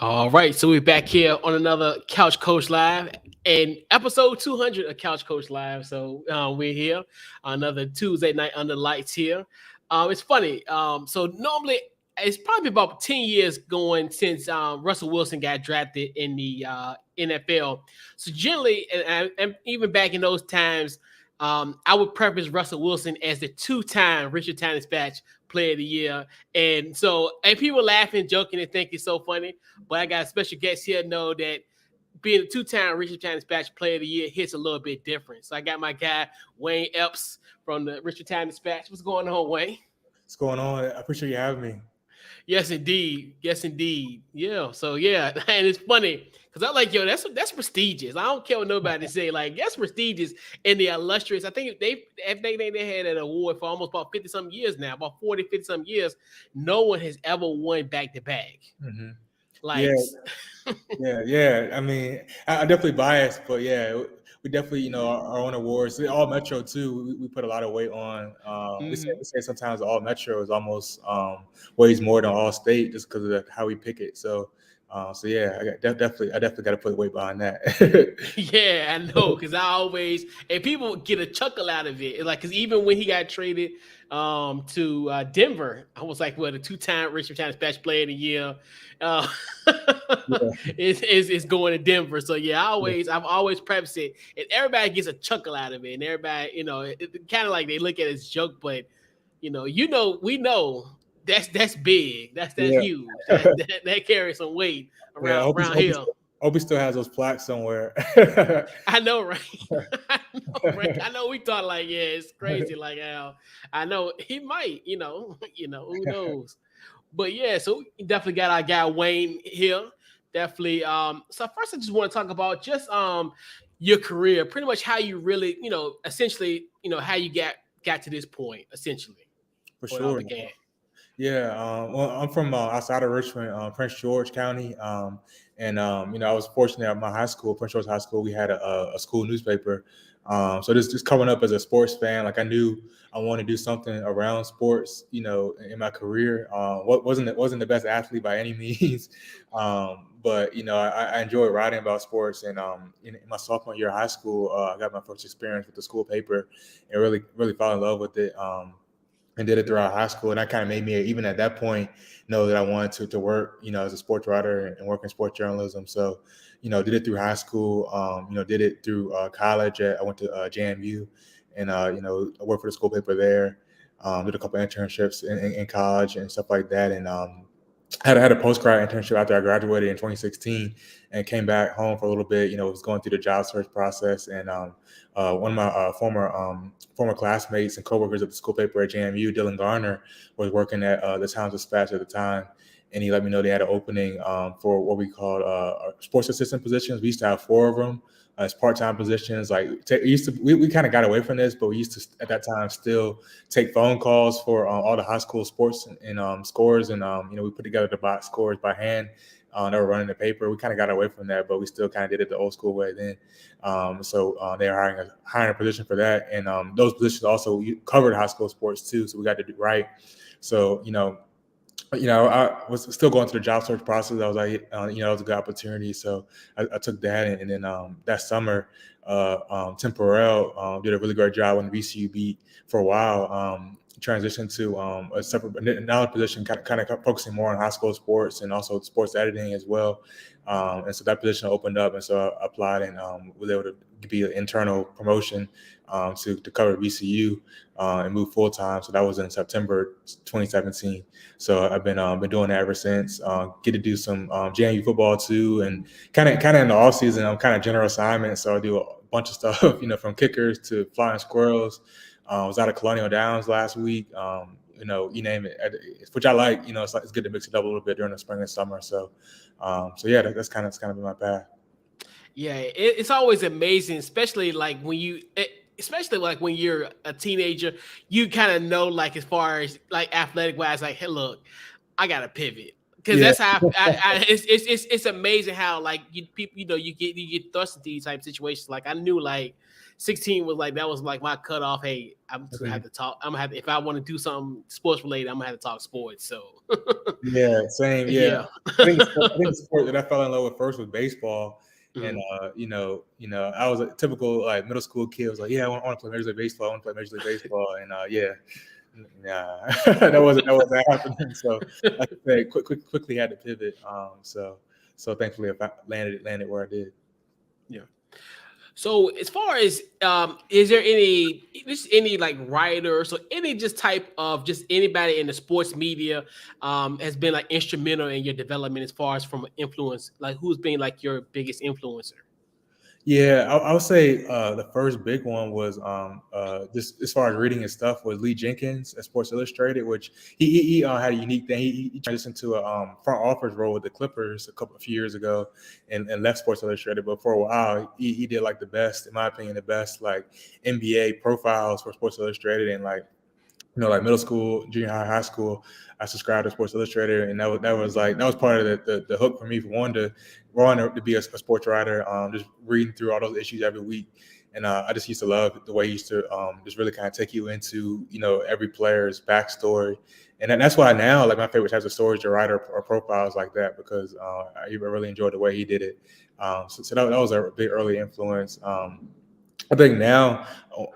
All right, so we're back here on another Couch Coach Live and episode 200 of Couch Coach Live. So we're here another Tuesday night under lights here. It's funny. So normally it's probably about 10 years going since Russell Wilson got drafted in the NFL. So generally, and even back in those times, I would preface Russell Wilson as the two-time Richard Times-Dispatch Player of the Year. And people laughing, joking, and think it's so funny. But I got a special guest here know that being a two-time Richmond Times-Dispatch Player of the Year hits a little bit different. So I got my guy Wayne Epps from the Richmond Times-Dispatch. What's going on, Wayne? What's going on? I appreciate you having me. Yes, indeed. Yes, indeed. Yeah. So yeah, and it's funny because I'm like, yo, that's prestigious. I don't care what nobody say. Like, that's prestigious in the illustrious. I think they had an award for almost about 50 some years now, about 40, 50 some years. No one has ever won back to back. Mm-hmm. Like, yeah. I mean, I'm definitely biased, but yeah, we definitely, our own awards. All Metro too. We put a lot of weight on. We say sometimes All Metro is almost weighs more than All State just because of how we pick it. So yeah, I definitely got to put weight behind that. Yeah, I know, because I always and people get a chuckle out of it. Like, because even when he got traded to Denver, I was like, what, a two-time Richmond Times-Dispatch Player of the Year uh, is going to Denver. So yeah, I've always prefaced it, and everybody gets a chuckle out of it, and everybody, it kind of like they look at it as a joke, but we know. That's big. That's huge. That carries some weight around here. Hope he still has those plaques somewhere. I know, right? I know we thought like, yeah, it's crazy. Like how I know he might, who knows? But yeah, so we definitely got our guy Wayne here. Definitely. So first I just want to talk about just your career, pretty much how you really, essentially, how you got to this point, essentially. For sure. Yeah, well, I'm from outside of Richmond, Prince George County, and I was fortunate at my high school, Prince George High School. We had a school newspaper, so just coming up as a sports fan, like I knew I wanted to do something around sports, in my career. Wasn't the best athlete by any means, but I enjoyed writing about sports, and in my sophomore year of high school, I got my first experience with the school paper, and really fell in love with it. And did it throughout high school. And that kind of made me, even at that point, know that I wanted to work, as a sports writer and work in sports journalism. So, did it through high school, did it through college. I went to JMU and, I worked for the school paper there, did a couple of internships in college and stuff like that. And had a post-grad internship after I graduated in 2016 and came back home for a little bit, was going through the job search process. And one of my former classmates and coworkers at the school paper at JMU, Dylan Garner, was working at the Times-Dispatch at the time. And he let me know they had an opening for what we called sports assistant positions. We used to have 4 of them as part-time positions. Like we kind of got away from this, but we used to at that time still take phone calls for all the high school sports and scores. And, we put together the box scores by hand. They were running the paper. We kind of got away from that, but we still kind of did it the old school way then. So they were hiring a position for that. And those positions also covered high school sports too. So we got to do right. So, I was still going through the job search process. I was like, it was a good opportunity. So I took that. And then that summer, Tim Perrell did a really great job on the VCU beat for a while. Transitioned to a separate another position, kind of focusing more on high school sports and also sports editing as well. And so that position opened up, and so I applied and was able to be an internal promotion to cover VCU and move full time. So that was in September 2017. So I've been doing that ever since. Get to do some JMU football too, and kind of in the off season, I'm kind of general assignment. So I do a bunch of stuff, from kickers to flying squirrels. I was out of Colonial Downs last week. You name it, which I like. It's good to mix it up a little bit during the spring and summer. So yeah, that's kind of been my path. Yeah, it's always amazing, especially like when you're a teenager, you kind of know, like, as far as like athletic wise, like, hey, look, I got to pivot. Because that's how it's amazing how like people you get thrust into these type of situations. Like I knew like 16 was like that was like my cutoff. Hey, I'm just gonna have to talk. I'm gonna have to, if I want to do something sports related, I'm gonna have to talk sports. So yeah, same. Yeah, I think the sport that I fell in love with first was baseball. And I was a typical like middle school kid. I was like, yeah, I want to play Major League Baseball. I want to play Major League Baseball. And nah, that wasn't happening. So like I said, quickly had to pivot. So thankfully I landed where I did. Yeah. So as far as is there any like writers or any just type of just anybody in the sports media has been like instrumental in your development as far as from an influence, like who's been like your biggest influencer? Yeah, I would say the first big one was just as far as reading his stuff was Lee Jenkins at Sports Illustrated, which he had a unique thing. He transitioned to a front office role with the Clippers a few years ago, and left Sports Illustrated. But for a while, he did like the best, in my opinion, the best like NBA profiles for Sports Illustrated, and like like middle school, junior high school, I subscribed to Sports Illustrated, and that was part of the hook for me for wanting to be a sports writer. Just reading through all those issues every week, and I just used to love the way he used to just really kind of take you into every player's backstory, and that's why now like my favorite types of stories to write or profiles like that, because I really enjoyed the way he did it. So that was a big early influence. I think now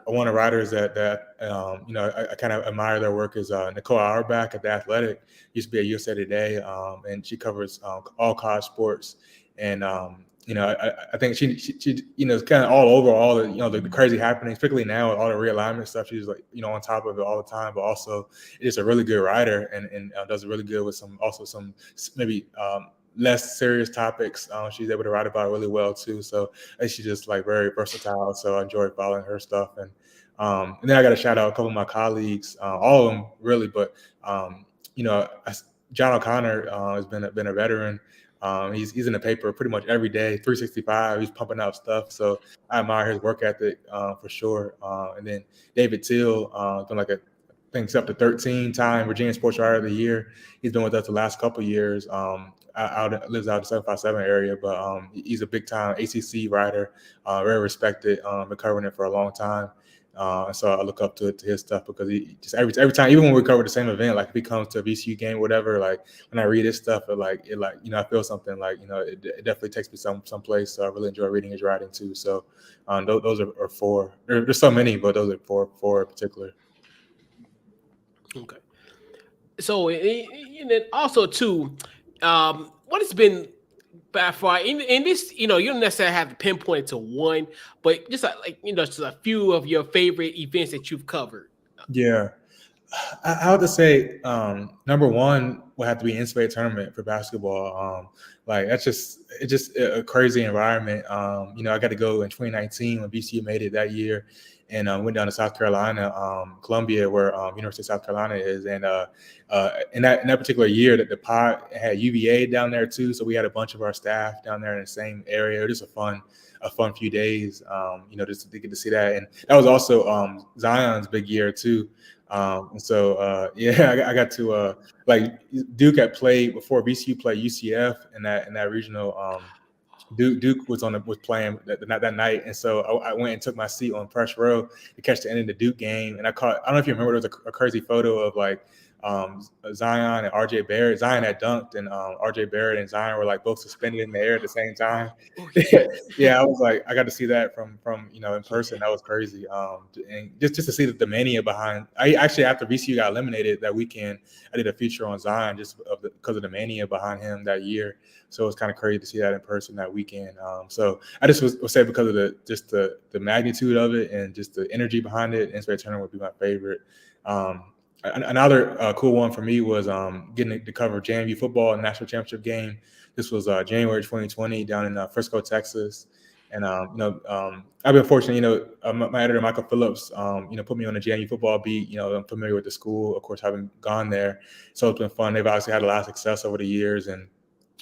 one of the writers that I kind of admire their work is Nicole Auerbach at The Athletic. Used to be at USA Today, and she covers all college sports. And I think she is kind of all over all the the crazy happenings, particularly now with all the realignment stuff. She's like on top of it all the time, but also is a really good writer and does really good with some maybe less serious topics. She's able to write about it really well too. So she's just like very versatile. So I enjoy following her stuff. And then I got to shout out a couple of my colleagues, all of them really, but John O'Connor has been a veteran. He's in the paper pretty much every day, 365. He's pumping out stuff. So I admire his work ethic for sure. And then David Till has been like I think he's up to 13-time Virginia Sports Writer of the Year. He's been with us the last couple of years. Lives out in the 757 area, but he's a big time ACC writer, very respected. Been covering it for a long time, so I look up to his stuff because he just every time, even when we cover the same event, like if he comes to a VCU game, whatever, like when I read his stuff, I feel something like it definitely takes me someplace. So I really enjoy reading his writing too. So those are four. There's so many, but those are four in particular. Okay. So and then also too, what has been by far in this, you don't necessarily have to pinpoint to one, but just like just a few of your favorite events that you've covered. Yeah. I would say number one would have to be NCAA tournament for basketball. It's just a crazy environment. I got to go in 2019 when VCU made it that year, and went down to South Carolina, Columbia, where University of South Carolina is, and in that particular year, that the pod had UVA down there too, so we had a bunch of our staff down there in the same area. It was just a fun few days, just to get to see that, and that was also Zion's big year too. I got to Duke had played before VCU played UCF in that regional. Duke was playing that night, and so I went and took my seat on press row to catch the end of the Duke game, and I don't know if you remember, there was a crazy photo of Zion and RJ Barrett. Zion had dunked, and RJ Barrett and Zion were like both suspended in the air at the same time. Yeah, I was like, I got to see that from in person. That was crazy. And just to see the mania behind. I actually, after VCU got eliminated that weekend, I did a feature on Zion because of the mania behind him that year. So it was kind of crazy to see that in person that weekend. So I just would say because of the magnitude of it and just the energy behind it, NCAA tournament would be my favorite. Another cool one for me was getting to cover JMU football in the national championship game. This was January 2020 down in Frisco, Texas. And I've been fortunate. My editor Michael Phillips, put me on the JMU football beat. I'm familiar with the school, of course, having gone there, so it's been fun. They've obviously had a lot of success over the years, and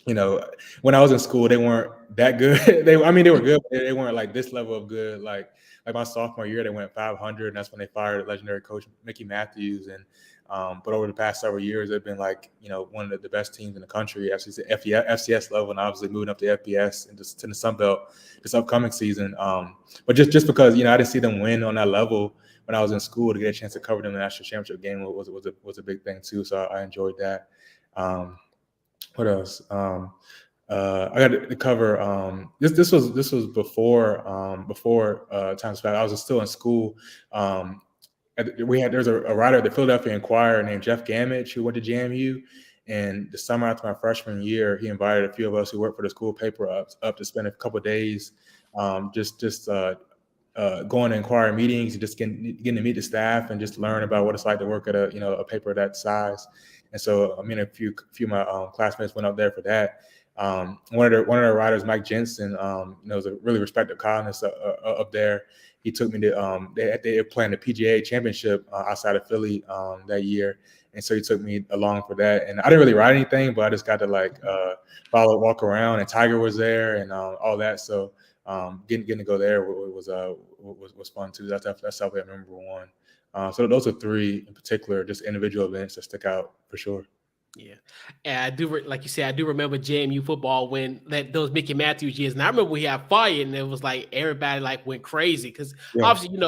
you know, when I was in school, they weren't that good. They were good, but they weren't like this level of good. Like my sophomore year, they went 500, and that's when they fired legendary coach Mickey Matthews. And but over the past several years, they've been like, one of the best teams in the country, actually FCS level, and obviously moving up to FBS and just to the Sun Belt this upcoming season. But just because I didn't see them win on that level when I was in school, to get a chance to cover them in the national championship game was a big thing too. So I enjoyed that. What else? I got to cover. This was before Times-Dispatch. I was still in school. There's a writer at the Philadelphia Inquirer named Jeff Gamage who went to JMU, and the summer after my freshman year, he invited a few of us who worked for the school paper up to spend a couple of days, going to Inquirer meetings and just getting to meet the staff and just learn about what it's like to work at a paper that size. And so a few of my classmates went up there for that. One of the writers, Mike Jensen, was a really respected columnist up there. He took me to they were playing the PGA championship outside of Philly that year, and so he took me along for that. And I didn't really write anything, but I just got to walk around, and Tiger was there and all that. So getting to go there was fun too. That's definitely a memorable one. So those are three in particular, just individual events that stick out for sure. Yeah, and I do, like you said, I do remember JMU football when those Mickey Matthews years, and I remember we had fired, and it was like everybody went crazy because obviously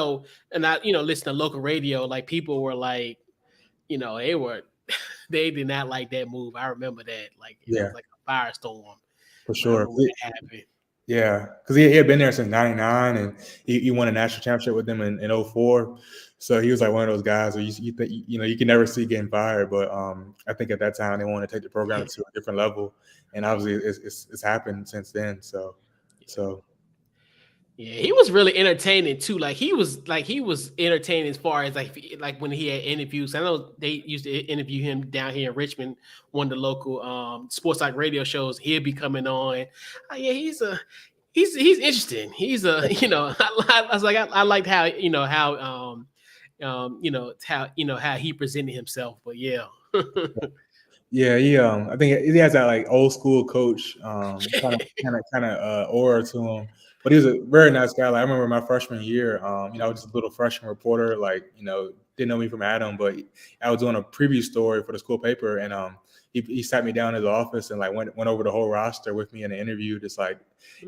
and I listen to local radio, like people were like, they did not like that move. I remember that, it was like a firestorm for sure. It happened. Yeah, because he had been there since '99, and he won a national championship with them in 2004. So he was like one of those guys where you can never see getting fired. But I think at that time they wanted to take the program to a different level, and obviously it's happened since then. So. Yeah, he was really entertaining too. He was entertaining as far as like when he had interviews. I know they used to interview him down here in Richmond, one of the local sports radio shows. He'll be coming on. Yeah, he's interesting. He's I liked how how he presented himself. But yeah. Yeah, I think he has that old school coach kind of aura to him. But he was a very nice guy. I remember my freshman year, I was just a little freshman reporter, didn't know me from Adam, but I was doing a preview story for the school paper, and he sat me down in his office and went over the whole roster with me in an interview, just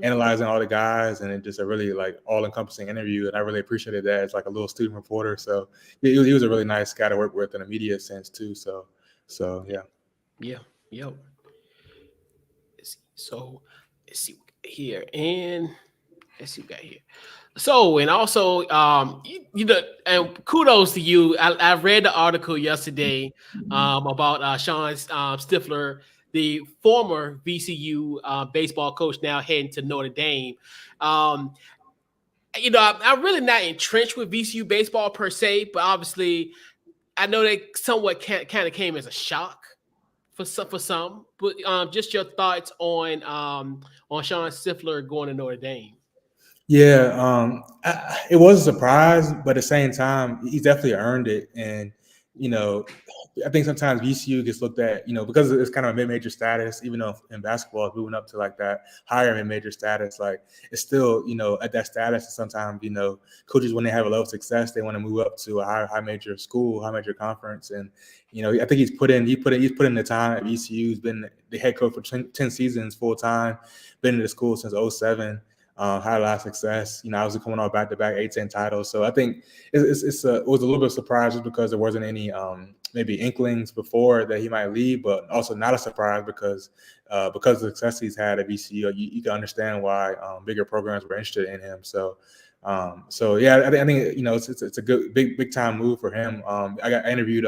analyzing all the guys, and it just a really all-encompassing interview, and I really appreciated that as a little student reporter. So he was a really nice guy to work with in a media sense too. So yeah. Yeah. Yep. So let's see here, and let's see what we got here. So, and also, and kudos to you. I read the article yesterday about Sean Siffler, the former VCU baseball coach, now heading to Notre Dame. I'm really not entrenched with VCU baseball per se, but obviously, I know that somewhat kind of came as a shock for some. But just your thoughts on Sean Siffler going to Notre Dame. Yeah, it was a surprise, but at the same time, he's definitely earned it. And I think sometimes VCU gets looked at, because it's kind of a mid-major status, even though in basketball it's moving up to that higher mid-major status. It's still, at that status. Sometimes, coaches, when they have a level of success, they want to move up to a high major school, high major conference. And I think he's put in the time at VCU. He's been the head coach for 10 seasons full time. Been in the school since 2007. Had a lot of success. I was coming off back-to-back A-10 titles. So I think it was a little bit of a surprise just because there wasn't any maybe inklings before that he might leave, but also not a surprise because of the success he's had at VCU. You can understand why bigger programs were interested in him. So yeah, I think it's a good big time move for him. I interviewed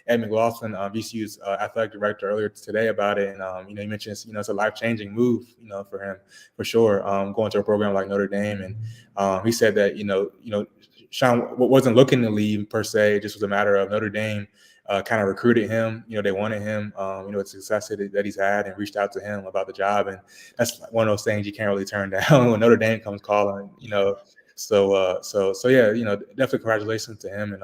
Ed McLaughlin, VCU's athletic director, earlier today about it, and he mentioned it's a life-changing move for him for sure, going to a program like Notre Dame, and he said that Sean wasn't looking to leave per se. It just was a matter of Notre Dame kind of recruited him. They wanted him. The success that he's had, and reached out to him about the job, and that's one of those things you can't really turn down when Notre Dame comes calling. So yeah, definitely congratulations to him, and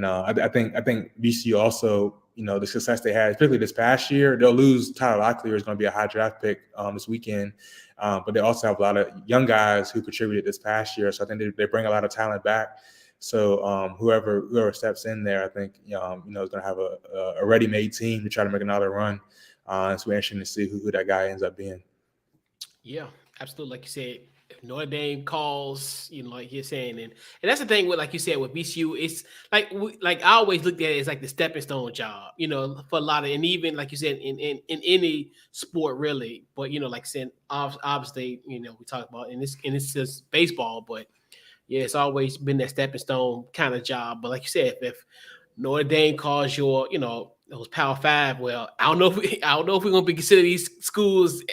I think VCU also the success they had, particularly this past year. They'll lose Tyler Locklear, is going to be a high draft pick this weekend, but they also have a lot of young guys who contributed this past year. So I think they bring a lot of talent back. So whoever steps in there, I think is going to have a ready-made team to try to make another run. It's really interesting to see who that guy ends up being. Yeah, absolutely. Like you said, if Notre Dame calls, like you're saying, and that's the thing with, like you said, with VCU, it's like I always looked at it as like the stepping stone job, for a lot of, and even like you said, in any sport really. But like I said, obviously, we talk about, and it's just baseball, but yeah, it's always been that stepping stone kind of job. But like you said, if Notre Dame calls your, those Power Five, well, I don't know if we're gonna be considered these schools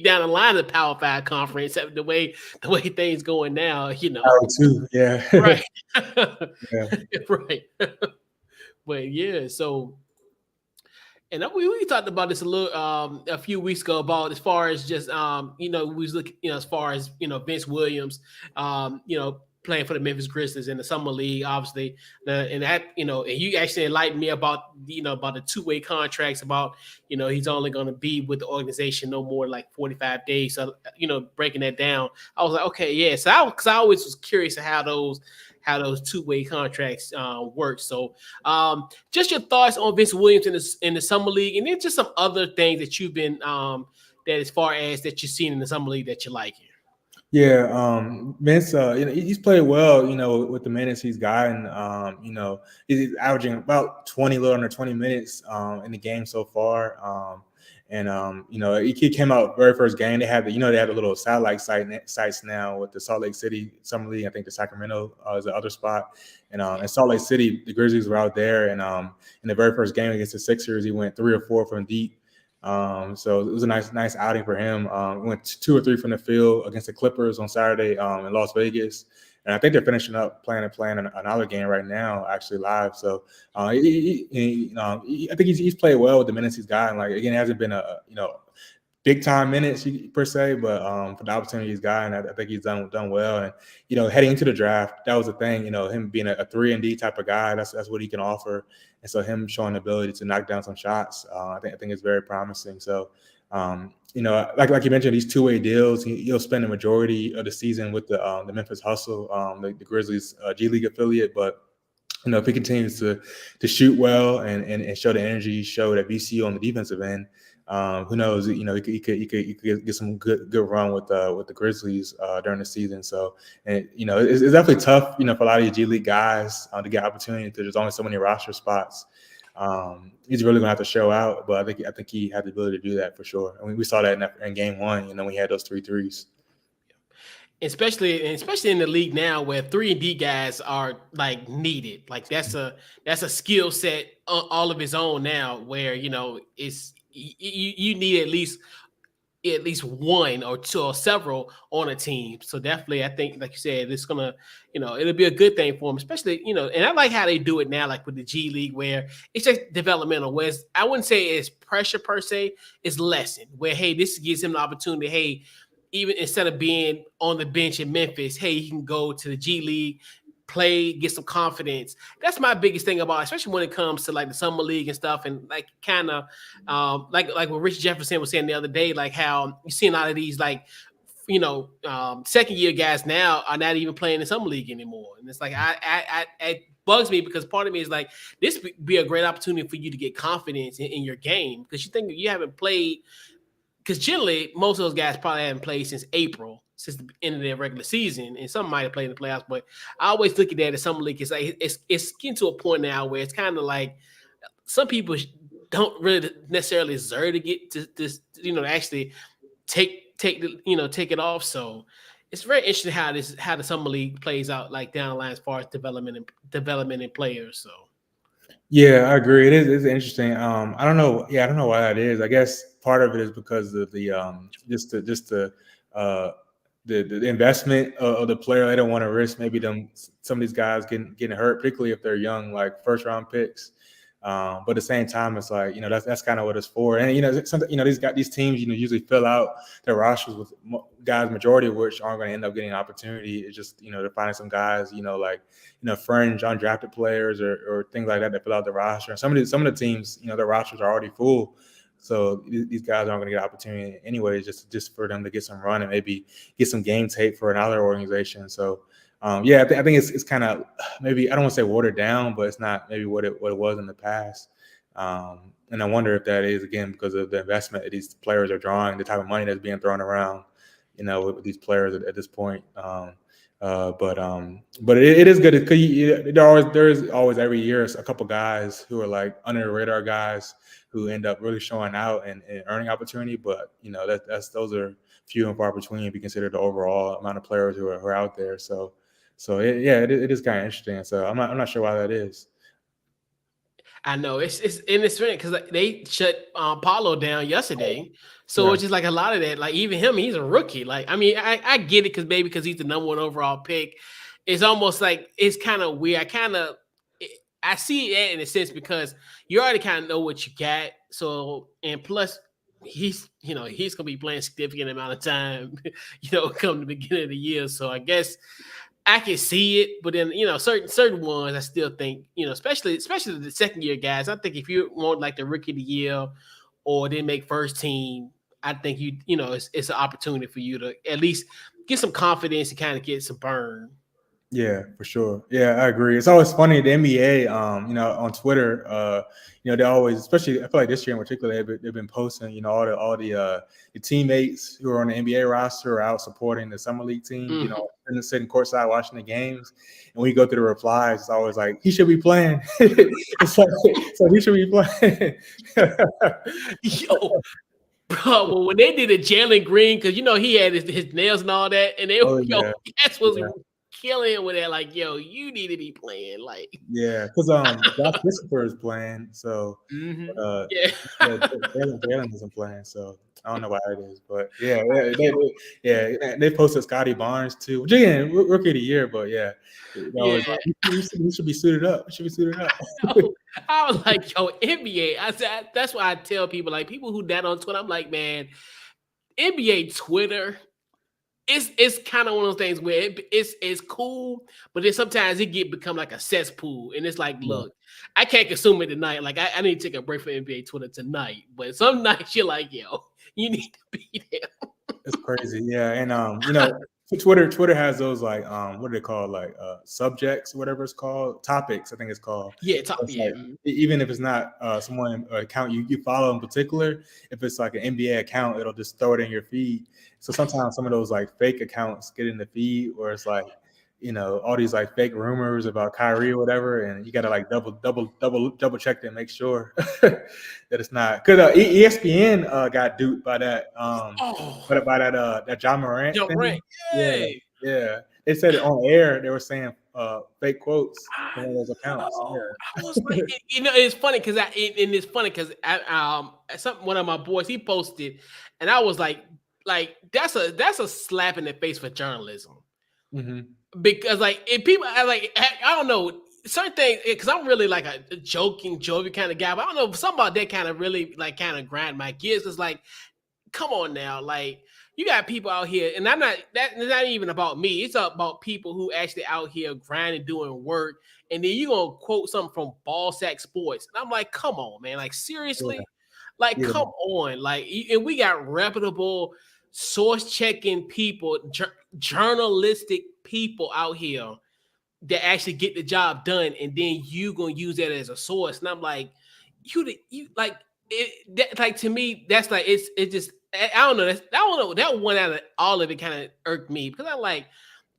down the line of the Power Five conference. The way things going now, Power two, yeah, right, yeah, right. But yeah, so. And we talked about this a few weeks ago about as far as just we was looking as far as Vince Williams playing for the Memphis Grizzlies in the summer league, obviously, and that and you actually enlightened me about about the two-way contracts, about he's only going to be with the organization no more like 45 days. So breaking that down, I was like, okay, yeah. So because I always was curious of how those two-way contracts work. So just your thoughts on Vince Williams in the summer league, and then just some other things that you've been that as far as that you've seen in the summer league that you like. Yeah, Vince, he's played well, with the minutes he's gotten. He's averaging about 20, a little under 20 minutes in the game so far. He came out very first game. They had a little satellite sites now with the Salt Lake City Summer League. I think the Sacramento is the other spot. And in Salt Lake City, the Grizzlies were out there. And in the very first game against the Sixers, he went 3 or 4 from deep. So it was a nice outing for him. We went 2 or 3 from the field against the Clippers on Saturday in Las Vegas. And I think they're finishing up playing another game right now, actually live. So I think he's played well with the minutes he's gotten. Like, again, it hasn't been a big time minutes per se, but for the opportunity he's gotten, I think he's done well. And heading into the draft, that was the thing. Him being a 3-and-D type of guy, that's what he can offer. And so him showing the ability to knock down some shots, I think it's very promising. So. Like you mentioned, these two-way deals, he'll spend the majority of the season with the Memphis Hustle, the Grizzlies G League affiliate. But if he continues to shoot well and show the energy he showed at VCU on the defensive end, who knows? He could get some good run with the Grizzlies during the season. So, and it's definitely tough, for a lot of your G League guys to get opportunity. There's only so many roster spots. He's really gonna have to show out, but I think he had the ability to do that for sure. I mean, we saw that in game 1. We had those 3 threes. Especially in the league now, where 3-and-D guys are like needed. Like that's a skill set all of his own now. Where it's you need at least one or two or several on a team. So definitely, I think, like you said, it's gonna, it'll be a good thing for him, especially, and I like how they do it now, like with the G League, where it's just developmental. Where I wouldn't say it's pressure per se, it's lessened. Where, hey, this gives him the opportunity. Hey, even instead of being on the bench in Memphis, hey, he can go to the G League, play, get some confidence. That's my biggest thing about it, especially when it comes to like the summer league and stuff, and like kind of like what Rich Jefferson was saying the other day, like how you see a lot of these like second year guys now are not even playing the summer league anymore, and it's like it bugs me, because part of me is like, this would be a great opportunity for you to get confidence in your game, because you think you haven't played. Because generally, most of those guys probably haven't played since April, since the end of their regular season, and some might have played in the playoffs. But I always look at that as summer league. It's like it's getting to a point now where it's kind of like some people don't really necessarily deserve to get to this, actually take it off. So it's very interesting how the summer league plays out, like down the line, as far as development in players. So. Yeah, I agree. It's interesting. I don't know. Yeah, I don't know why that is. I guess part of it is because of the investment of the player. They don't want to risk maybe some of these guys getting hurt, particularly if they're young, like first round picks. But at the same time, it's like, that's kind of what it's for. And these teams usually fill out their rosters with guys, majority of which aren't going to end up getting an opportunity. It's just they're finding some guys like fringe undrafted players or things like that fill out the roster. And some of the teams their rosters are already full. So these guys aren't going to get an opportunity anyways, just for them to get some run and maybe get some game tape for another organization. So, I think it's kind of maybe, I don't want to say watered down, but it's not maybe what it was in the past. And I wonder if that is, again, because of the investment that these players are drawing, the type of money that's being thrown around, with these players at this point. But it is good because there is always every year a couple guys who are like under the radar guys who end up really showing out and earning opportunity. But those are few and far between if you consider the overall amount of players who are out there. So it is kind of interesting. So I'm not sure why that is. I know it's funny because they shut Paulo down yesterday, so it's just like a lot of that. Like even him, he's a rookie. Like I mean, I get it because he's the number 1 overall pick. It's almost like it's kind of weird. I see that in a sense because you already kind of know what you got. So and plus he's gonna be playing significant amount of time, come the beginning of the year. So I guess I can see it, but then certain ones I still think especially the second year guys. I think if you want like the rookie of the year or then make first team, I think it's an opportunity for you to at least get some confidence and kind of get some burn. Yeah, for sure. Yeah, I agree. It's always funny the NBA, on Twitter, they always, especially I feel like this year in particular, they've been posting, all the teammates who are on the NBA roster are out supporting the summer league team, and sitting courtside watching the games. And when you go through the replies, it's always like, he should be playing. It's like, so he should be playing. Yo, bro, well, when they did a Jalen Green, because he had his nails and all that, and they that's what's killing him with that. Like, yo, you need to be playing. Like, because Siffler is playing, so Jalen isn't playing, so I don't know why it is, but they posted Scotty Barnes too, which again, rookie of the year, but he should be suited up. I was like, yo, NBA. I said that's why I tell people, like people who that on Twitter. I'm like, man, NBA Twitter. It's kind of one of those things where it's cool, but then sometimes it become like a cesspool, and it's like, look, I can't consume it tonight. Like I need to take a break from NBA Twitter tonight, but some nights you're like, yo, you need to be there. It's crazy, yeah, and Twitter has those like what do they call, like subjects, whatever it's called, topics, I think it's called. Like, even if it's not someone account you follow in particular, if it's like an NBA account, it'll just throw it in your feed. So sometimes some of those like fake accounts get in the feed where it's like all these like fake rumors about Kyrie or whatever, and you gotta like double check to make sure that it's not, because ESPN got duped by that by that John Morant thing. Yeah. They said it on air. They were saying fake quotes from one of those accounts. I was like, it's funny because one of my boys, he posted, and I was like that's a slap in the face for journalism. Because like if people I don't know certain things, because I'm really like a joking kind of guy, but I don't know, something about that kind of really like kind of grind my gears. It's like, come on now, like you got people out here, and that's not even about me. It's about people who actually out here grinding, doing work, and then you gonna quote something from Ballsack Sports, and I'm like, come on, man, like seriously, come on, like, and we got reputable, source checking people, journalistic people out here that actually get the job done, and then you gonna use that as a source, and I'm like, you like it, that, like to me, that's like it just. I don't know. That one out of all of it kind of irked me because I'm like,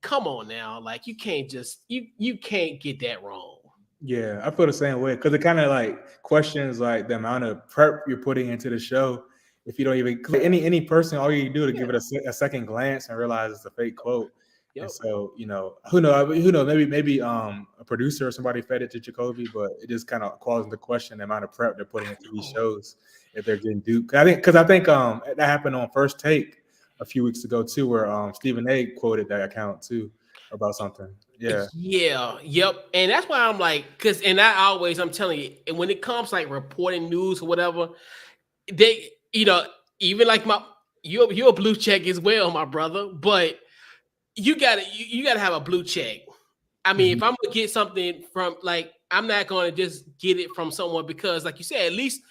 come on now, like you can't just you can't get that wrong. Yeah, I feel the same way because it kind of like questions like the amount of prep you're putting into the show. If you don't even, any person, all you do to give it a second glance and realize it's a fake quote. And so, who knows, maybe a producer or somebody fed it to Jacoby, but it just kind of calls into question the amount of prep they're putting into these shows if they're getting duped. I think that happened on First Take a few weeks ago too, where Stephen A quoted that account too. about something. Yeah. Yeah, yep. And that's why I'm like, I'm telling you, and when it comes like reporting news or whatever, they, even like you're a blue check as well, my brother, but you gotta have a blue check. I mean, Mhm. if I'm gonna get something from, like, I'm not gonna just get it from someone because, like you said, at least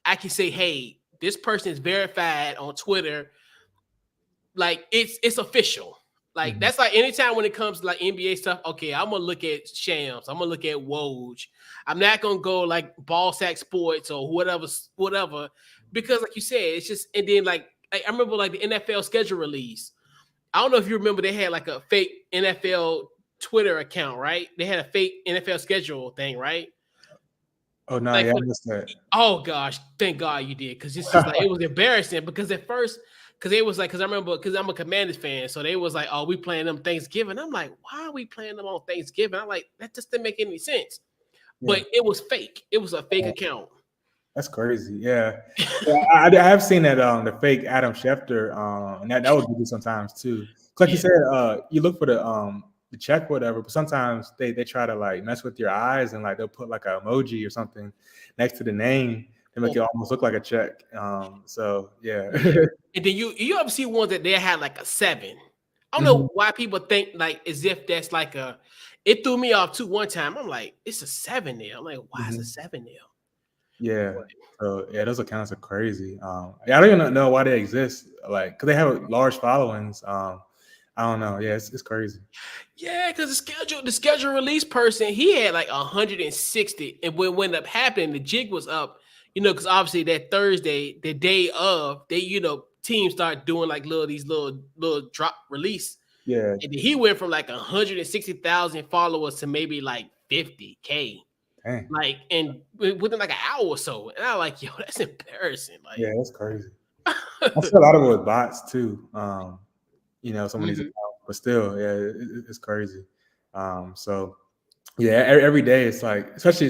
I can say, hey, this person is verified on Twitter. Like, it's official. Like, Mhm. that's like anytime when it comes to like NBA stuff. Okay, I'm gonna look at Shams. I'm gonna look at Woj. I'm not gonna go like Ball Sack Sports or whatever, because like you said, it's just. And then I remember like the NFL schedule release. I don't know if you remember, they had like a fake NFL Twitter account, right? They had a fake NFL schedule thing, right? Oh no, Like, yeah, I missed that. oh gosh, thank God you did, because it's just like it was embarrassing. Because at first, because it was like, because I remember, because I'm a Commanders fan, so they was like, "Oh, we playing them Thanksgiving." I'm like, "Why are we playing them on Thanksgiving?" I'm like, that just didn't make any sense. Yeah. But it was fake. It was a fake account. That's crazy. Yeah. Yeah, I have seen that the fake Adam Schefter, and that would do sometimes too. 'Cause like you Yeah. said, you look for the check or whatever, but sometimes they try to like mess with your eyes and like they'll put like an emoji or something next to the name to make Oh, it almost look like a check. So yeah. yeah. And then you ever see ones that they had like a 7? I don't Mhm. know why people think like as if that's like a. It threw me off too one time. I'm like, it's a 7 there. I'm like, why is a Mhm. 7 there? Yeah. But So yeah, those accounts are crazy. Yeah, I don't even know why they exist. Like, cause they have large followings. I don't know. Yeah, it's crazy. yeah, because the schedule release person, he had like 160, and what ended up happening, the jig was up, because obviously that Thursday, the day of, they, teams start doing like little drop release, Yeah. and then he went from like 160,000 followers to maybe like 50K, Dang. like, and within like an hour or so, and I like, yo, that's embarrassing, Yeah, like. that's crazy. I see a lot of it with bots too. Some of these Mhm. accounts, but still, yeah, it's crazy. So yeah, every day it's like, especially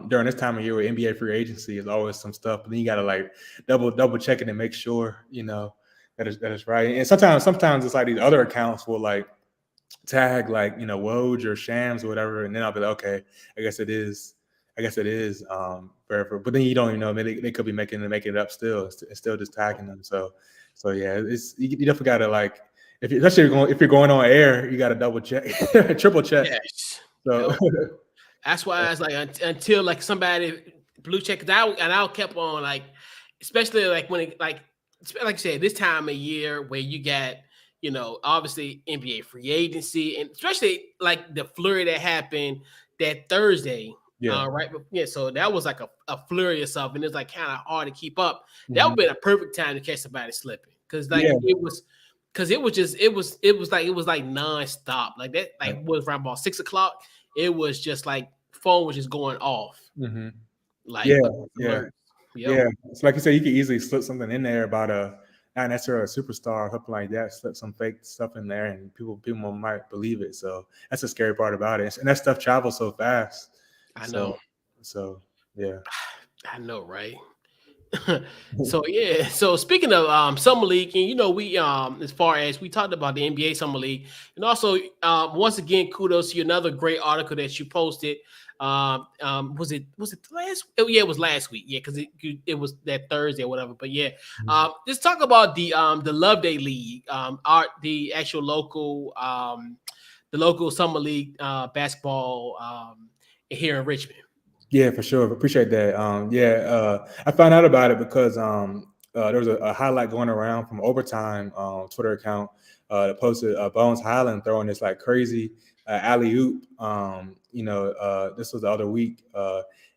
during this time of year with NBA free agency, is always some stuff. But then you gotta like double check it and make sure that it's right. And sometimes it's like these other accounts will like tag like Woj or Shams or whatever, and then I'll be like, okay, I guess it is. I guess it is verified. But then you don't even know. Maybe they could be making it up still. It's still just tagging them. So yeah, it's you definitely gotta like, if you're going on air, you gotta double check, triple check. Yes. So Yep. That's why it's like until like somebody blue check, 'cause I kept on like, especially like when it like I said, this time of year where you got, obviously NBA free agency, and especially like the flurry that happened that Thursday. yeah. Right. Yeah. So that was like a flurry of stuff, and it's like kind of hard to keep up. That Mhm. would be a perfect time to catch somebody slipping. Cause like Yeah. it was like nonstop. Like that, like was around about 6 o'clock. It was just like phone was just going off, Mhm. like Yeah. with Yeah. alerts. Yep, Yeah. It's like you said, you could easily slip something in there about a not necessarily a superstar or something like that. Slip some fake stuff in there, and people might believe it. So that's the scary part about it. And that stuff travels so fast. I know, So so yeah. I know, right? So yeah. So speaking of summer league, and we as far as we talked about the NBA summer league, and also once again, kudos to you. Another great article that you posted. Was it last? Oh yeah, it was last week. Yeah, because it was that Thursday or whatever. But yeah, just talk about the Love Day League, the actual local summer league basketball here in Richmond. Yeah, for sure. Appreciate that. I found out about it because there was a highlight going around from Overtime Twitter account that posted Bones Highland throwing this like crazy alley oop. This was the other week,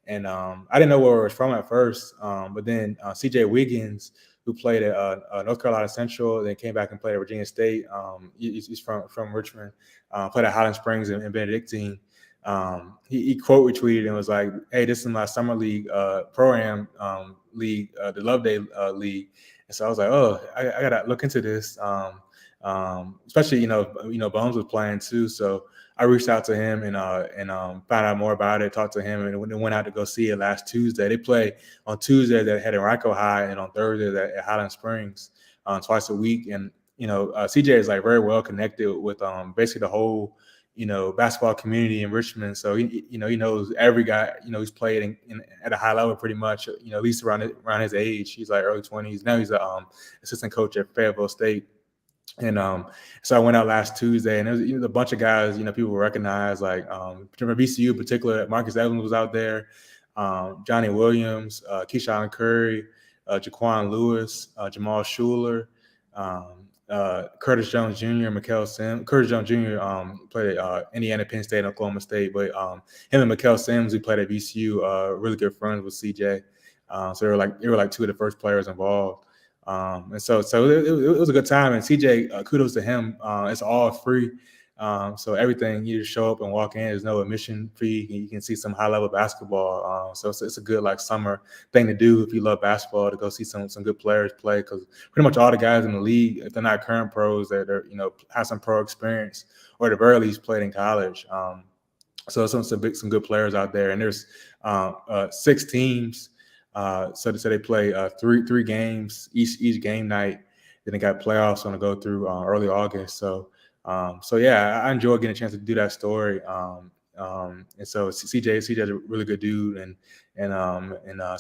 and I didn't know where it was from at first. But then CJ Wiggins, who played at North Carolina Central, then came back and played at Virginia State. He's from Richmond. Played at Highland Springs and Benedictine. He quote retweeted and was like, "Hey, this is my summer league pro-am league, the Love Day league." And so I was like, "Oh, I gotta look into this." Especially Bones was playing too, so I reached out to him and found out more about it. Talked to him and went out to go see it last Tuesday. They play on Tuesday at Henrico High and on Thursday at Highland Springs twice a week. And CJ is like very well connected with basically the whole basketball community in Richmond. So he knows every guy he's played at a high level pretty much. At least around his age. He's like early 20s now. He's a assistant coach at Fayetteville State. And so I went out last Tuesday, and there was a bunch of guys, people recognize, like VCU in particular. Marcus Evans was out there, Johnny Williams, Keyshawn Curry, Jaquan Lewis, Jamal Schuler, Curtis Jones Jr., Mikael Sims. Curtis Jones Jr. Played at Indiana, Penn State, and Oklahoma State, but him and Mikael Sims, who played at VCU, really good friends with CJ. So they were like two of the first players involved. And so it was a good time. And CJ, kudos to him. It's all free. So everything, you just show up and walk in. There's no admission fee. You can see some high level basketball. So it's a good like summer thing to do if you love basketball, to go see some good players play, because pretty much all the guys in the league, if they're not current pros, they're have some pro experience, or at the very least played in college. So some good players out there, and there's 6 teams. So they play three games each game night. Then they got playoffs going to go through early August. So yeah, I enjoy getting a chance to do that story. And so CJ's a really good dude, and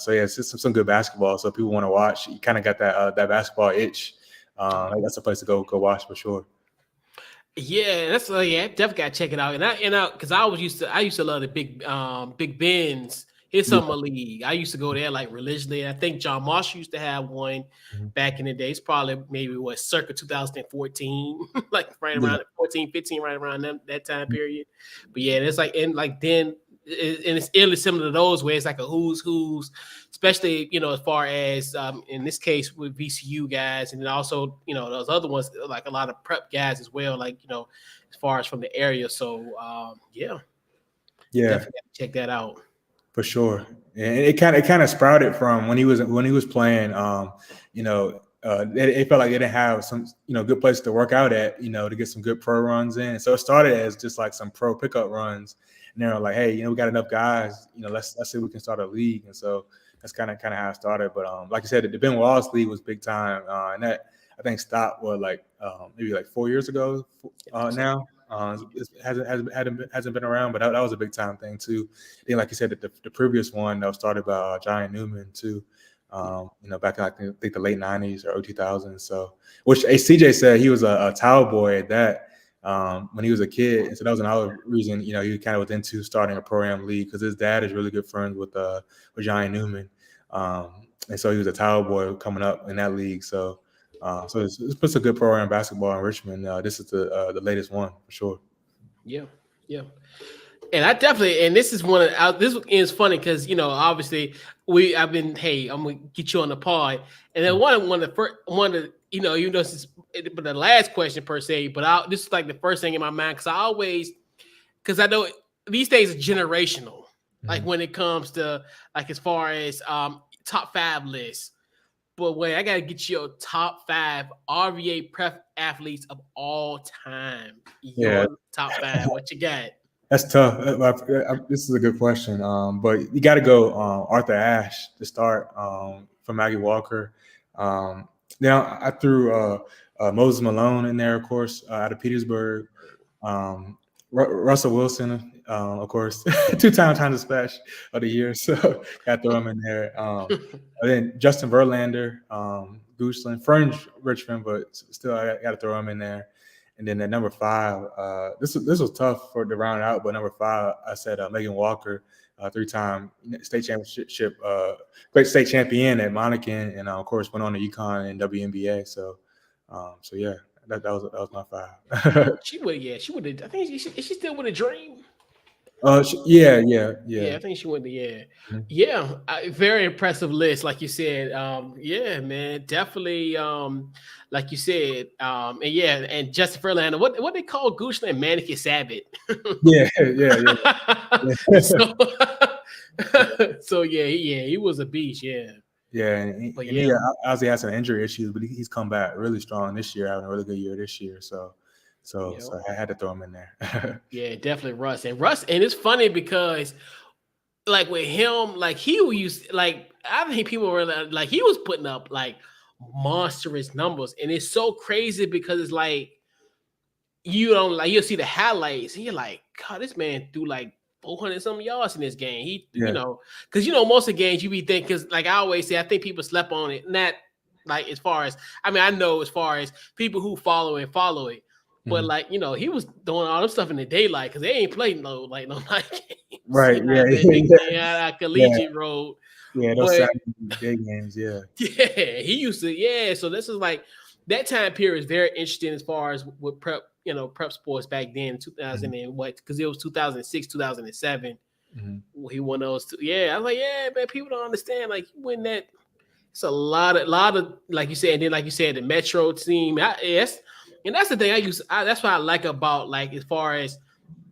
so yeah, it's just some good basketball. So if people want to watch, you kind of got that basketball itch. That's a place to go watch for sure. Yeah, that's definitely got to check it out. And because I used to love the Big Ben's. His summer league. I used to go there like religiously. I think John Marshall used to have one back in the day. It's probably maybe circa 2014, like right around 14, 15, right around that time period. But yeah, it's like then it's eerily similar to those where it's like a who's, especially as far as in this case with VCU guys, and then also those other ones like a lot of prep guys as well, like as far as from the area. So yeah, definitely check that out. For sure, and it kind of sprouted from when he was playing. It felt like they didn't have some good places to work out at, to get some good pro runs in. So it started as just like some pro pickup runs, and they were like, hey, we got enough guys, let's see if we can start a league. And so that's kind of how it started. But like you said, the Ben Wallace League was big time, and that I think stopped maybe like 4 years ago now. It hasn't been around, but that was a big time thing too. I think, like you said, the previous one that was started by Giant Newman too. Back in I think the late 90s or early 2000s. So, which CJ said he was a towel boy at that when he was a kid, and so that was another reason he kind of was into starting a pro-am league, because his dad is really good friends with Giant Newman, and so he was a towel boy coming up in that league. So it's a good program basketball in Richmond. This is the latest one for sure. Yeah. And I definitely, and this is this is funny because obviously I'm gonna get you on the pod, and then this is but the last question per se, but this is like the first thing in my mind, because I know these days are generational, like when it comes to like as far as top 5 lists. But wait, I gotta get your top 5 RVA Prep athletes of all time. Top 5. What you got? That's tough. This is a good question. But you got to go Arthur Ashe to start, from Maggie Walker. Now I threw Moses Malone in there, of course, out of Petersburg. Russell Wilson, of course, 2-time Times-Dispatch of the year, so got to throw him in there. And then Justin Verlander, Goochland, Fringe Richmond, but still I got to throw him in there. And then at number 5, this was tough to round out, but number 5, I said Megan Walker, 3-time state championship, great state champion at Monacan, and of course went on to UConn and WNBA. So yeah. That was my 5. She would. I think is she still with a dream? Yeah. I think she went to very impressive list, like you said. Man, definitely. Like you said, and Justin Verlander. What they call Goochland, Mannequin Sabbath. Yeah. So he was a beast. Yeah. Yeah, and he obviously had some injury issues, but he's come back really strong this year, having a really good year this year. So I had to throw him in there. Yeah, definitely Russ. And it's funny because like with him, like he used, like I think people were like he was putting up like monstrous numbers. And it's so crazy because it's like you don't like you'll see the highlights and you're like, God, this man threw like 400 some yards in this game. He, because most of the games you be thinking, because like I always say, I think people slept on it. Not like as far as I know as far as people who follow it, but like he was doing all this stuff in the daylight because they ain't played no night games. Right. Collegiate road. Yeah, those Saturday day games. Yeah. Yeah, he used to. Yeah, so this is like that time period is very interesting as far as with prep. Prep sports back then in 2000 and what? Because it was 2006, 2007. He won those two. Yeah, I was like, yeah, man, people don't understand. Like, you win that. It's a lot of like you said, and then like you said, the Metro team. Yes, and that's the thing that's what I like about like as far as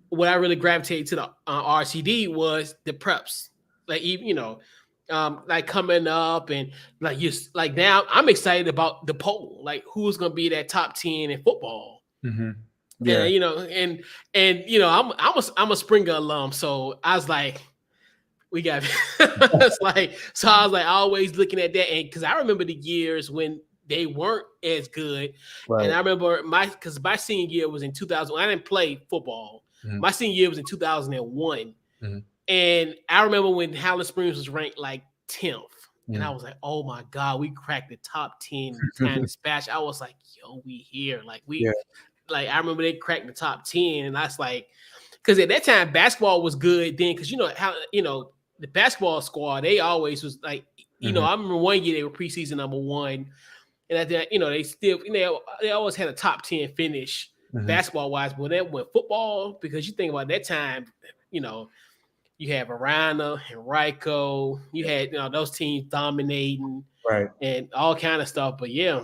what I really gravitated to the RCD was the preps. Like even like coming up and like now I'm excited about the poll. Like who's gonna be that top 10 in football. Yeah, and I'm a Springer alum, so I was like, we got it's like so I was like always looking at that, and because I remember the years when they weren't as good, and I remember my senior year was in 2000. I didn't play football. My senior year was in 2001, and I remember when Howland Springs was ranked like 10th. And I was like, oh my God, we cracked the top 10 Times-Dispatch. I was like, yo, we here. Like like I remember they cracked the top 10, and that's like, because at that time basketball was good then, because how the basketball squad, they always was like, I remember one year they were preseason number 1, and at that they still they always had a top 10 finish basketball wise, but that went football, because you think about that time, you had Verona and Ryko, you had those teams dominating, and all kind of stuff, but yeah.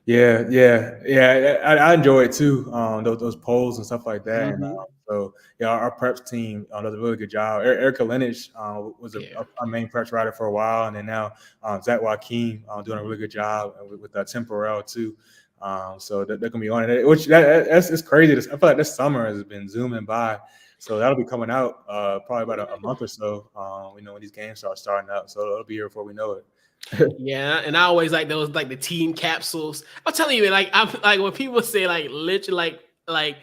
I enjoy it too. Those polls and stuff like that. And so our preps team does a really good job. Erica Lenich was our main preps writer for a while, and then now Zach Joaquin doing a really good job with Temporel too. So they're gonna be on it, which that's crazy. I feel like this summer has been zooming by. So that'll be coming out probably about a month or so. When these games start starting up, so it'll be here before we know it. Yeah, and I always like those, like the team capsules. I'm telling you, like I'm like when people say like literally like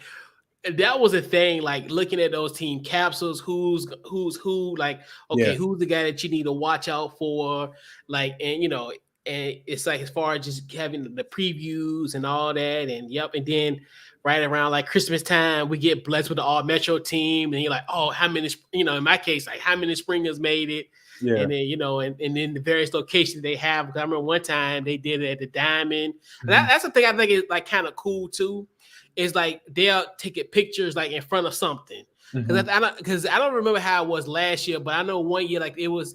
that was a thing. Like looking at those team capsules, who's who, like who's the guy that you need to watch out for, like, and and it's like as far as just having the previews and all that, and and then right around like Christmas time, we get blessed with the all Metro team, and you're like, oh, how many? In my case, like how many Springers made it. Yeah. And then and then the various locations they have. Because I remember one time they did it at the Diamond. And that's the thing I think is like kind of cool too. Is like they'll take pictures like in front of something. Because I don't remember how it was last year, but I know one year like it was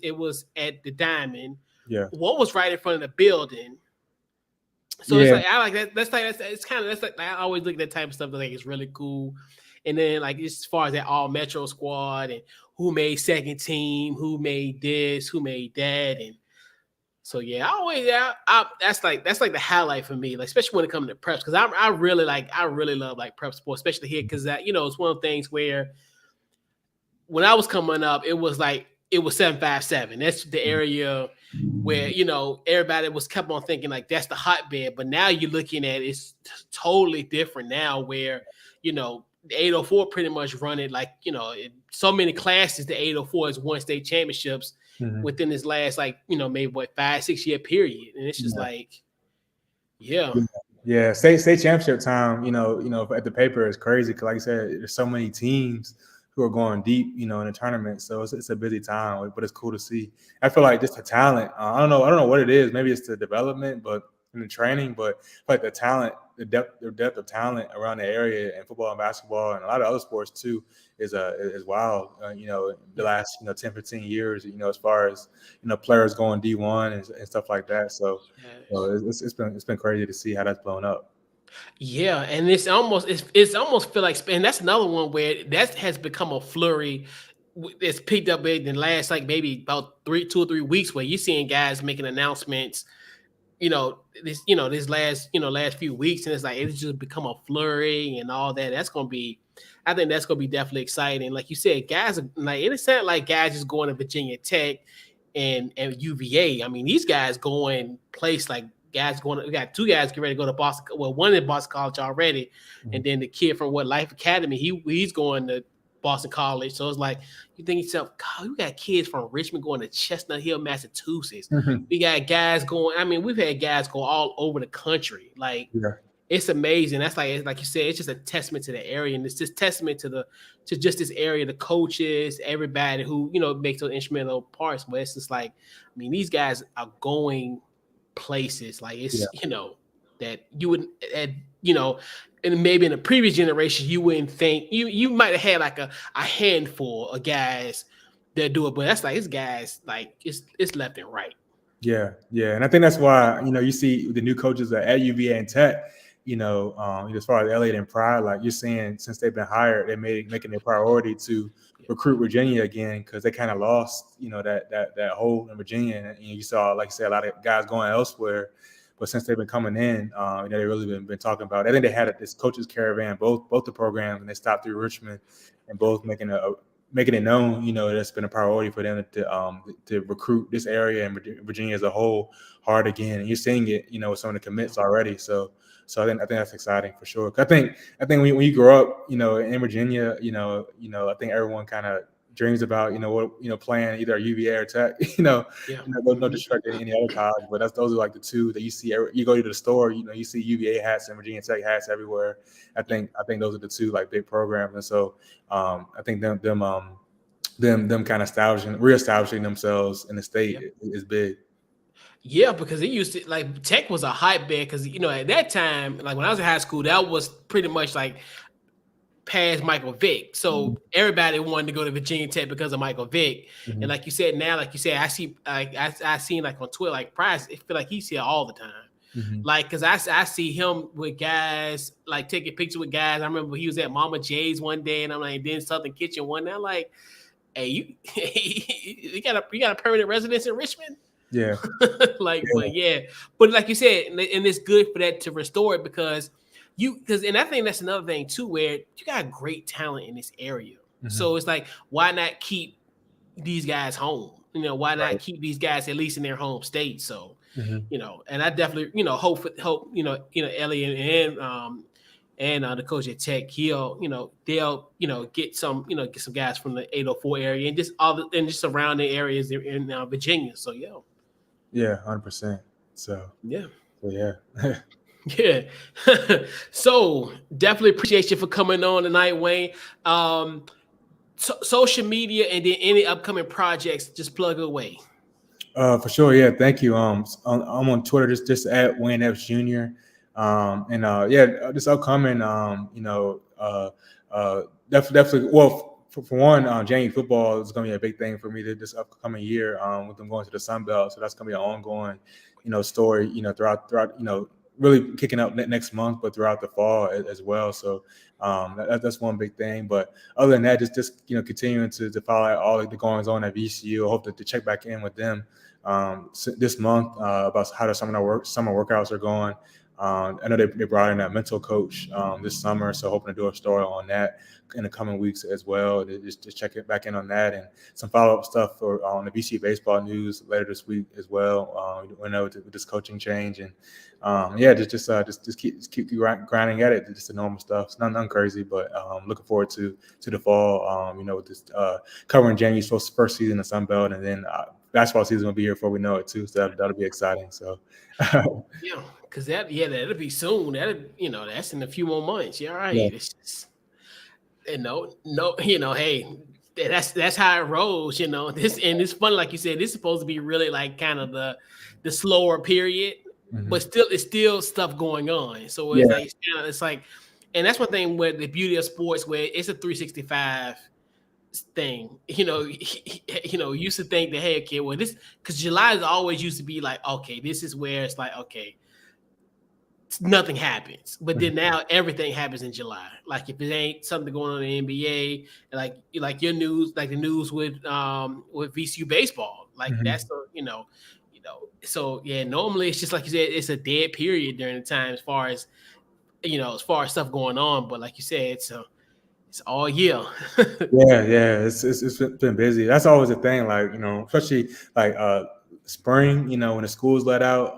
at the Diamond. Yeah. One was right in front of the building. So it's like I like that. That's like I always look at that type of stuff that like it's really cool. And then like as far as that all Metro squad and who made second team, who made this, who made that, and so that's like the highlight for me, like especially when it comes to preps, because I really love like prep sports, especially here, because it's one of the things where when I was coming up, it was 757. That's the area where everybody was kept on thinking like that's the hotbed, but now you're looking at it's totally different now, where the 804 pretty much run it like, so many classes, the 804 has won state championships within this last maybe 5-6 year period. And it's just like, state championship time, at the paper is crazy. Cause like I said, there's so many teams who are going deep, in the tournament. So it's a busy time, but it's cool to see. I feel like just the talent, I don't know what it is. Maybe it's the development, but in the training, but like the talent, the depth of talent around the area in football and basketball and a lot of other sports too is wild. The last 10-15 years, as far as players going D1 and stuff like that. So it's been crazy to see how that's blown up. Yeah, and it's almost feel like, and that's another one where that has become a flurry. It's picked up in the last maybe about 2 or 3 weeks, where you're seeing guys making announcements. This last few weeks, and it's just become a flurry and all that. I think that's gonna be definitely exciting. Like you said, guys are like, it sounds like guys just going to Virginia Tech, and UVA. I mean, these guys going place like guys going. We got 2 guys getting ready to go to Boston. Well, one in Boston College already, and then the kid from Life Academy. He's going to Boston College. So it's like you think yourself, God, we got kids from Richmond going to Chestnut Hill, Massachusetts. We got guys going. I mean, we've had guys go all over the country. Like it's amazing. That's like you said, it's just a testament to the area, and it's just testament to just this area, the coaches, everybody who makes those instrumental parts. But it's just like, I mean, these guys are going places. Like it's that you wouldn't, and maybe in the previous generation you wouldn't think you might have had like a handful of guys that do it, but that's like it's guys like it's left and right. Yeah, and I think that's why you see the new coaches at UVA and Tech. As far as Elliott and Pride, like you're saying, since they've been hired, they're making it a priority to recruit Virginia again because they kind of lost, that hold in Virginia. And you saw, like you said, a lot of guys going elsewhere. But since they've been coming in, they really been talking about it. I think they had this coaches caravan, both the programs, and they stopped through Richmond, and both making it known, that's been a priority for them to recruit this area and Virginia as a whole hard again. And you're seeing it, with some of the commits already. So I think that's exciting for sure. I think when you grow up, in Virginia, I think everyone kind of dreams about, playing either UVA or Tech, no disrespect to any other college, but those are like the two that you see. You go to the store, you see UVA hats and Virginia Tech hats everywhere. I think those are the two like big programs, and so I think them kind of reestablishing themselves in the state is big. Yeah, because it used to like Tech was a hype band because at that time, like when I was in high school, that was pretty much like past Michael Vick. So everybody wanted to go to Virginia Tech because of Michael Vick. And like you said, I see I seen like on Twitter, like Price, I feel like he's here all the time. Like, cause I see him with guys, like taking pictures with guys. I remember he was at Mama J's one day, and I'm like, then Southern Kitchen one day. I'm like, hey, you got a permanent residence in Richmond? Yeah. But like you said, and it's good for that to restore it because and I think that's another thing too, where you got great talent in this area. So it's like, why not keep these guys home? Why not keep these guys at least in their home state? So, and I definitely, hope Elliot and the coach at Tech, they'll get some guys from the 804 area and just surrounding areas in Virginia. So yeah, 100%. So yeah. Yeah. So definitely appreciate you for coming on tonight, Wayne. Social media and then any upcoming projects, just plug away. For sure. Yeah. Thank you. I'm on Twitter, just at Wayne Epps Jr. This upcoming, definitely. Well, for one, JMU football is going to be a big thing for me this upcoming year. With them going to the Sun Belt, so that's going to be an ongoing, story, throughout, really kicking up next month, but throughout the fall as well. So that's one big thing. But other than that, just continuing to follow all the goings on at VCU. I hope to check back in with them this month about how the summer workouts are going. I know they brought in a mental coach this summer, so hoping to do a story on that in the coming weeks as well. Just check it back in on that, and some follow-up stuff on the VCU Baseball news later this week as well. We know with this coaching change, and just keep grinding at it. Just the normal stuff. It's nothing crazy, but looking forward to the fall. With this covering JMU's first season in the Sun Belt, and then basketball season will be here before we know it too. So that'll be exciting. So yeah. Because that'll be soon. That's in a few more months. Yeah, right. Yeah. It's just, hey, that's how it rolls. This, and it's fun, like you said. This is supposed to be really like kind of the slower period, but it's still stuff going on. So it's like, and that's one thing where the beauty of sports, where it's a 365 thing. Used to think that, hey, okay, well this, because July is always used to be like, okay, this is where it's like, okay, nothing happens, but then now everything happens in July. Like if it ain't something going on in the NBA, like your news, like the news with VCU baseball, like that's the So normally it's just like you said, it's a dead period during the time as far as stuff going on. But like you said, It's all year. Yeah. It's been busy. That's always a thing. Like, especially like spring. When the school's let out.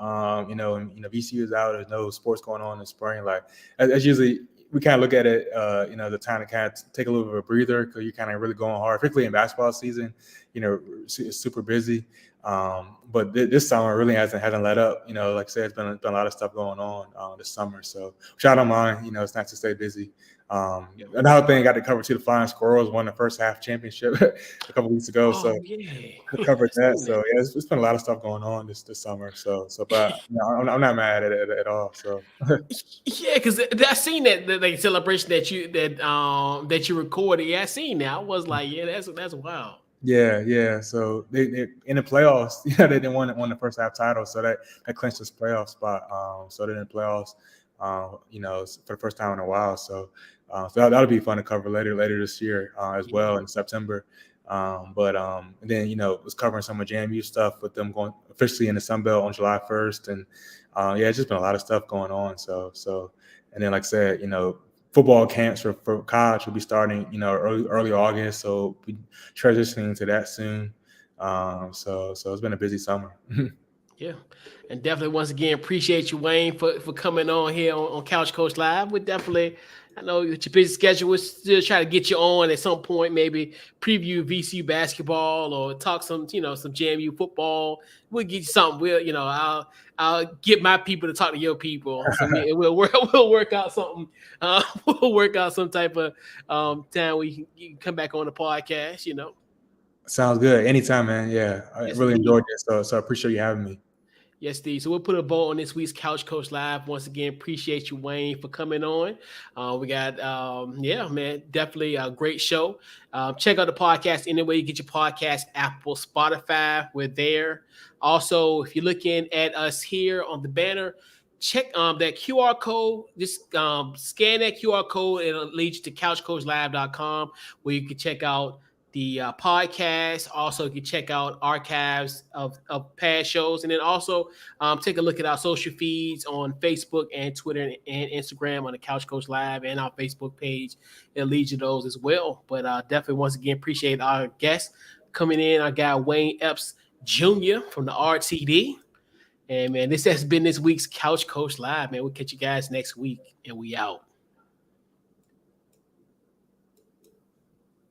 And VCU is out. There's no sports going on in spring. Like that's usually we kind of look at it. The time to kind of take a little bit of a breather because you're kind of really going hard, particularly in basketball season. It's super busy. But this summer really hasn't let up. Like I said, it's been a lot of stuff going on this summer. So which I don't mind. It's nice to stay busy. Another thing I got to cover too, the Flying Squirrels won the first half championship a couple weeks ago. So I covered that. So yeah, it's been a lot of stuff going on this summer. But I'm not mad at it at all. So yeah, because I seen that like celebration that you recorded. Yeah, I seen that. I was like, yeah, that's wild. Yeah. So they in the playoffs. Yeah, they didn't won the first half title, so that clinched this playoff spot. So they're in the playoffs. For the first time in a while. So that'll be fun to cover later this year as well in September. And then was covering some of JMU stuff with them going officially in the Sun Belt on July 1st, and it's just been a lot of stuff going on. So and then like I said, football camps for college will be starting early August, so we'll be transitioning to that soon. So it's been a busy summer. Yeah, and definitely once again appreciate you, Wayne, for coming on here on Couch Coach Live. We definitely, I know with your busy schedule, we'll still try to get you on at some point, maybe preview VCU basketball or talk some JMU football. We'll get you something. I'll get my people to talk to your people. So we'll work out something. We'll work out some type of time where you can come back on the podcast. Sounds good. Anytime, man. Yeah, I really enjoyed this. So I appreciate you having me. Yes, Steve. So we'll put a bow on this week's Couch Coach Live. Once again, appreciate you, Wayne, for coming on. We got, man, definitely a great show. Check out the podcast anywhere you get your podcast, Apple, Spotify. We're there. Also, if you're looking at us here on the banner, check that QR code. Just scan that QR code. It'll lead you to couchcoachlive.com where you can check out the podcast. Also, you can check out archives of past shows. And then also take a look at our social feeds on Facebook and Twitter and Instagram on the Couch Coach Live and our Facebook page. It'll lead you to those as well. But definitely, once again, appreciate our guests coming in. Our guy, Wayne Epps Jr. from the RTD. And, man, this has been this week's Couch Coach Live, man. We'll catch you guys next week, and we out.